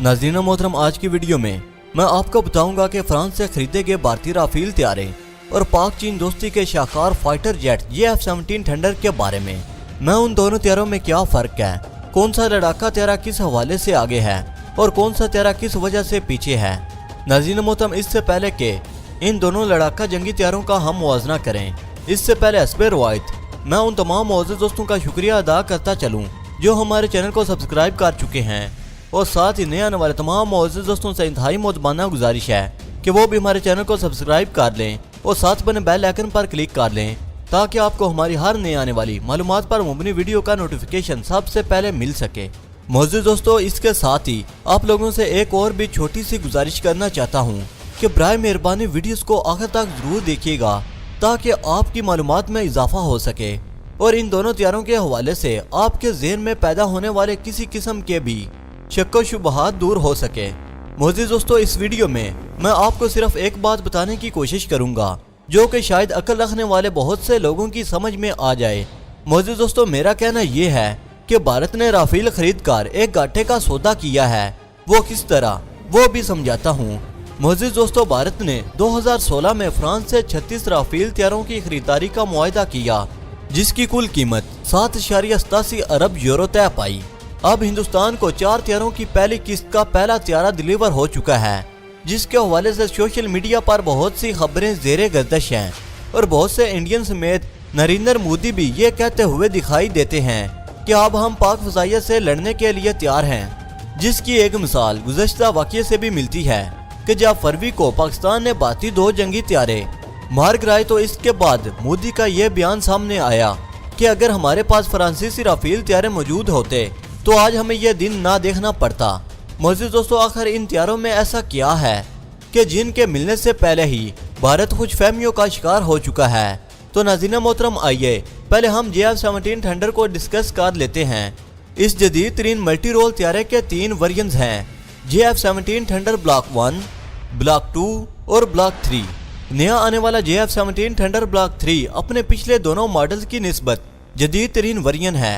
नाज़रीन मोहतरम, आज की वीडियो में मैं आपको बताऊंगा कि फ्रांस से खरीदे गए भारतीय राफेल तैयारे और पाक चीन दोस्ती के शाहकार फाइटर जेट F-17 थंडर के बारे में। मैं उन दोनों तैयारों में क्या फ़र्क है, कौन सा लड़ाका तैयारा किस हवाले से आगे है और कौन सा तैयारा किस वजह से पीछे है। नाज़रीन मोहतरम, इससे पहले कि इन दोनों लड़ाका जंगी तैयारों का हम मुआवजा करें, इससे पहले हस्बे रवायत मैं उन तमाम मौजूद दोस्तों का शुक्रिया अदा करता चलूँ जो हमारे चैनल को सब्सक्राइब कर चुके हैं, और साथ ही नए आने वाले तमाम मौजूद दोस्तों से इंतहाई मोहब्बाना गुजारिश है कि वो भी हमारे चैनल को सब्सक्राइब कर लें और साथ बने बेल आइकन पर क्लिक कर लें ताकि आपको हमारी हर नए आने वाली मालूमात पर मुबनी वीडियो का नोटिफिकेशन सबसे पहले मिल सके। मौजूद दोस्तों, इसके साथ ही आप लोगों से एक और भी छोटी सी गुजारिश करना चाहता हूँ कि बराए मेहरबानी वीडियोस को आखिर तक जरूर देखिएगा ताकि आपकी मालूमात में इजाफा हो सके और इन दोनों तैयारों के हवाले से आपके ज़हन में पैदा होने वाले किसी किस्म के भी शक व शुबहात दूर हो सके। मौजूद दोस्तों, इस वीडियो में मैं आपको सिर्फ एक बात बताने की कोशिश करूंगा जो कि शायद अक्ल रखने वाले बहुत से लोगों की समझ में आ जाए। मौजूद दोस्तों, मेरा कहना यह है कि भारत ने राफेल खरीद कर एक घाटे का सौदा किया है। वो किस तरह, वो भी समझाता हूँ। मौजूद दोस्तों, भारत ने 2016 में फ्रांस से 36 राफेल तैयारों की खरीदारी का मुआहदा किया जिसकी कुल कीमत 7.87 अरब यूरो तय पाई। अब हिंदुस्तान को 4 तैयारों की पहली किस्त का पहला तैयारा डिलीवर हो चुका है, जिसके हवाले से सोशल मीडिया पर बहुत सी खबरें ज़ेरे गर्दिश हैं और बहुत से इंडियन समेत नरेंद्र मोदी भी ये कहते हुए दिखाई देते हैं कि अब हम पाक फजाइया से लड़ने के लिए तैयार हैं, जिसकी एक मिसाल गुज़श्ता वाक़ये से भी मिलती है कि जब फरवरी को पाकिस्तान ने भारतीय 2 जंगी तैयारे मार गिराए तो इसके बाद मोदी का यह बयान सामने आया कि अगर हमारे पास फ्रांसीसी राफेल तैयारे मौजूद होते तो आज हमें यह दिन ना देखना पड़ता। मौजूद दोस्तों, आखिर इन तैयारों में ऐसा क्या है कि जिनके मिलने से पहले ही भारत खुश फहमियों का शिकार हो चुका है। तो नाज़रीन मोहतरम, आइए पहले हम F-17 थंडर को डिस्कस कर लेते हैं। इस जदीद तरीन मल्टी रोल तैयारे के 3 वर्जन्स हैं, F-17 थंडर ब्लॉक 1, ब्लॉक 2 और ब्लॉक 3। नया आने वाला F-17 थंडर ब्लॉक 3 अपने पिछले दोनों मॉडल्स की निस्बत जदीद तरीन वर्जन है।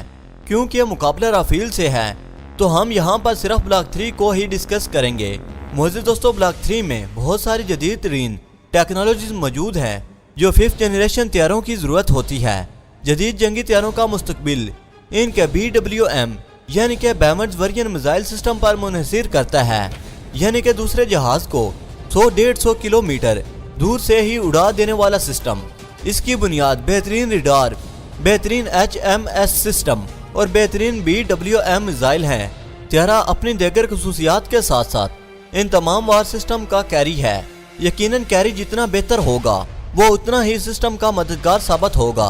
क्योंकि मुकाबला राफेल से है तो हम यहाँ पर सिर्फ ब्लॉक 3 को ही डिस्कस करेंगे। मौजूद दोस्तों, ब्लॉक 3 में बहुत सारी जदीद तरीन टेक्नोलॉजीज मौजूद है जो 5th जनरेशन तैयारों की ज़रूरत होती है। जदीद जंगी तैयारों का मुस्तकबिल इनके BWM यानी कि बैमर्स वर्जन मिसाइल सिस्टम पर मुनहसिर करता है, यानी कि दूसरे जहाज को 100-150 किलोमीटर दूर से ही उड़ा देने वाला सिस्टम। इसकी बुनियाद बेहतरीन रडार, बेहतरीन HMS सिस्टम और बेहतरीन BWM मिसाइल हैं। तैयारा अपनी दीगर खसूसियात के साथ साथ इन तमाम वार सिस्टम का कैरी है। यकीनन कैरी जितना बेहतर होगा वो उतना ही सिस्टम का मददगार साबित होगा।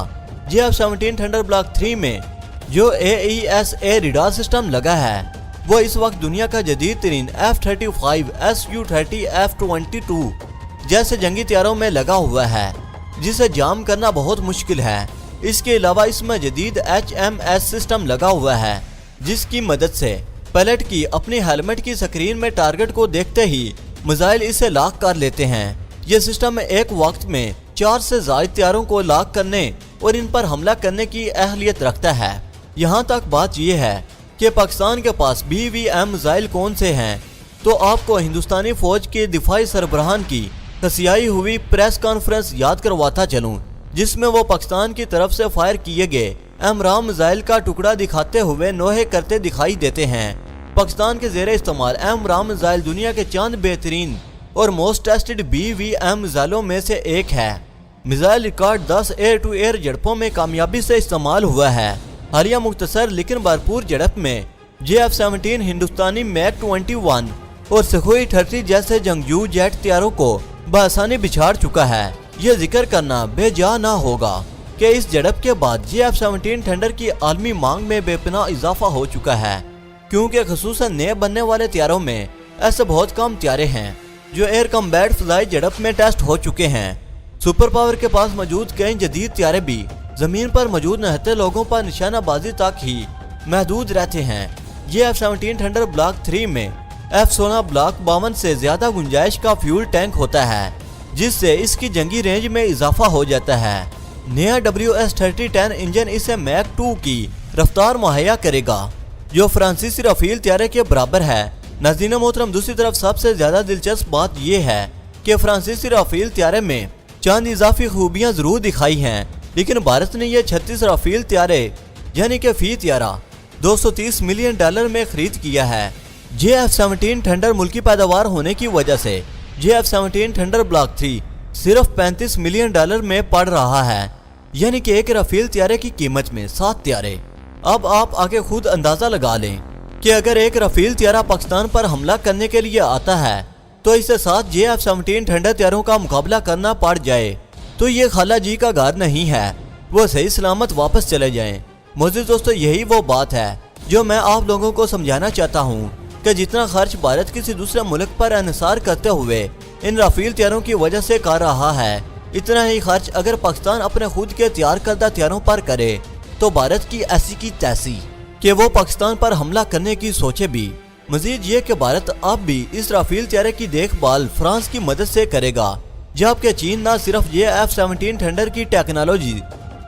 F-17 थंडर ब्लॉक 3 में जो AESA रडार सिस्टम लगा है वो इस वक्त दुनिया का जदीद तरीन F-35, Su-30, F-22 जैसे जंगी तैयारों में लगा हुआ है, जिसे जाम करना बहुत मुश्किल है। इसके अलावा इसमें जदीद HMS सिस्टम लगा हुआ है जिसकी मदद से पायलट की अपनी हेलमेट की स्क्रीन में टारगेट को देखते ही मिसाइल इसे लॉक कर लेते हैं। यह सिस्टम एक वक्त में 4 से ज़ायद तैयारों को लॉक करने और इन पर हमला करने की अहलियत रखता है। यहाँ तक बात यह है कि पाकिस्तान के पास BWM मिसाइल कौन से हैं, तो आपको हिंदुस्तानी फौज के दिफाई सरबराहान की खसियाई हुई प्रेस कॉन्फ्रेंस याद करवाता चलूँ, जिसमें वो पाकिस्तान की तरफ से फायर किए गए एमराम मिसाइल का टुकड़ा दिखाते हुए नोहे करते दिखाई देते हैं। पाकिस्तान के ज़ेरे इस्तेमाल एमराम मिसाइल दुनिया के चंद बेहतरीन और मोस्ट टेस्टेड BWM मिसाइलों में से एक है। Missile record 10 air to air झड़पों में कामयाबी से इस्तेमाल हुआ है। हालिया मुख्तसर लेकिन भरपूर झड़प में F-17 हिंदुस्तानी MiG-21 और सुखोई 30 जैसे जंगजू जेट तैयारों को बआसानी बिछाड़ चुका है। यह जिक्र करना बेजा ना होगा कि इस झड़प के बाद F-17 थंडर की आलमी मांग में बेपनाह इजाफा हो चुका है, क्योंकि खसूसन नए बनने वाले तैयारों में ऐसे बहुत कम तैयारे हैं जो एयर कम्बैट फजाई झड़प में टेस्ट हो चुके हैं। सुपर पावर के पास मौजूद कई जदीद तैयारे भी जमीन पर मौजूद नहते लोगों पर निशानाबाजी तक ही महदूद रहते हैं। F-17 थंडर ब्लॉक 3 में F-16 ब्लॉक 52 से ज्यादा गुंजाइश का फ्यूल टैंक होता है, जिससे इसकी जंगी रेंज में इजाफा हो जाता है। नया WS-3010 इंजन इसे मैक 2 की रफ्तार मुहैया करेगा जो फ्रांसीसी राफेल तैयारे के बराबर है। नाज़रीन मोहतरम, दूसरी तरफ सबसे ज्यादा दिलचस्प बात यह है कि फ्रांसीसी राफेल त्यारे में चंद इजाफी खूबियां जरूर दिखाई हैं, लेकिन भारत ने यह 36 राफेल त्यारे यानी कि फी त्यारा $230 मिलियन में खरीद किया है। JF-17 थंडर मुल्की पैदावार होने की वजह से JF-17 थंडर ब्लॉक 3 सिर्फ $35 मिलियन में पड़ रहा है, यानी कि एक राफेल त्यारे की कीमत में 7 त्यारे। अब आप आगे खुद अंदाजा लगा लें कि अगर एक राफेल त्यारा पाकिस्तान पर हमला करने के लिए आता है तो इससे 7 JF-17 थंडर त्यारों का मुकाबला करना पड़ जाए तो ये खाला जी का घर नहीं है, वो सही सलामत वापस चले जाएं। मोअज़्ज़िज़ दोस्तों, यही वो बात है जो मैं आप लोगों को समझाना चाहता हूँ कि जितना खर्च भारत किसी दूसरे मुल्क पर इन्हिसार करते हुए इन राफेल त्यारों की वजह से कर रहा है, इतना ही खर्च अगर पाकिस्तान अपने खुद के तैयार करदा त्यारों पर करे तो भारत की ऐसी की तैसी कि वो पाकिस्तान पर हमला करने की सोचे भी। मजीद ये कि भारत अब भी इस राफेल त्यारे की देखभाल फ्रांस की मदद से करेगा, जबकि चीन न सिर्फ JF-17 थंडर की टेक्नोलॉजी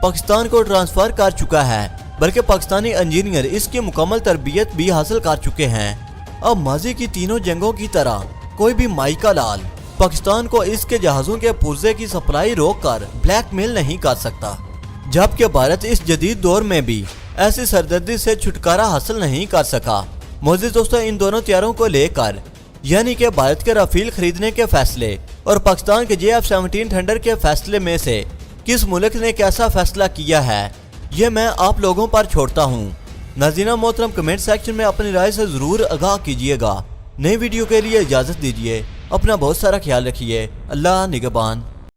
पाकिस्तान को ट्रांसफर कर चुका है, बल्कि पाकिस्तानी इंजीनियर इसकी मुकम्मल तरबियत भी हासिल कर चुके हैं। अब माजी की तीनों जंगों की तरह कोई भी माइका लाल पाकिस्तान को इसके जहाज़ों के पुर्जे की सप्लाई रोक कर ब्लैकमेल नहीं कर सकता, जबकि भारत इस जदीद दौर में भी ऐसी सरदर्दी से छुटकारा हासिल नहीं कर सका। मोअज़्ज़िज़ दोस्तों, इन दोनों त्यारों को लेकर यानी कि भारत के राफेल खरीदने के फैसले और पाकिस्तान के JF-17 थंडर के फैसले में से किस मुल्क ने कैसा फैसला किया है, ये मैं आप लोगों पर छोड़ता हूँ। नाज़रीन मोहतरम, कमेंट सेक्शन में अपनी राय से ज़रूर आगाह कीजिएगा। नई वीडियो के लिए इजाज़त दीजिए। अपना बहुत सारा ख्याल रखिए। अल्लाह निगहबान।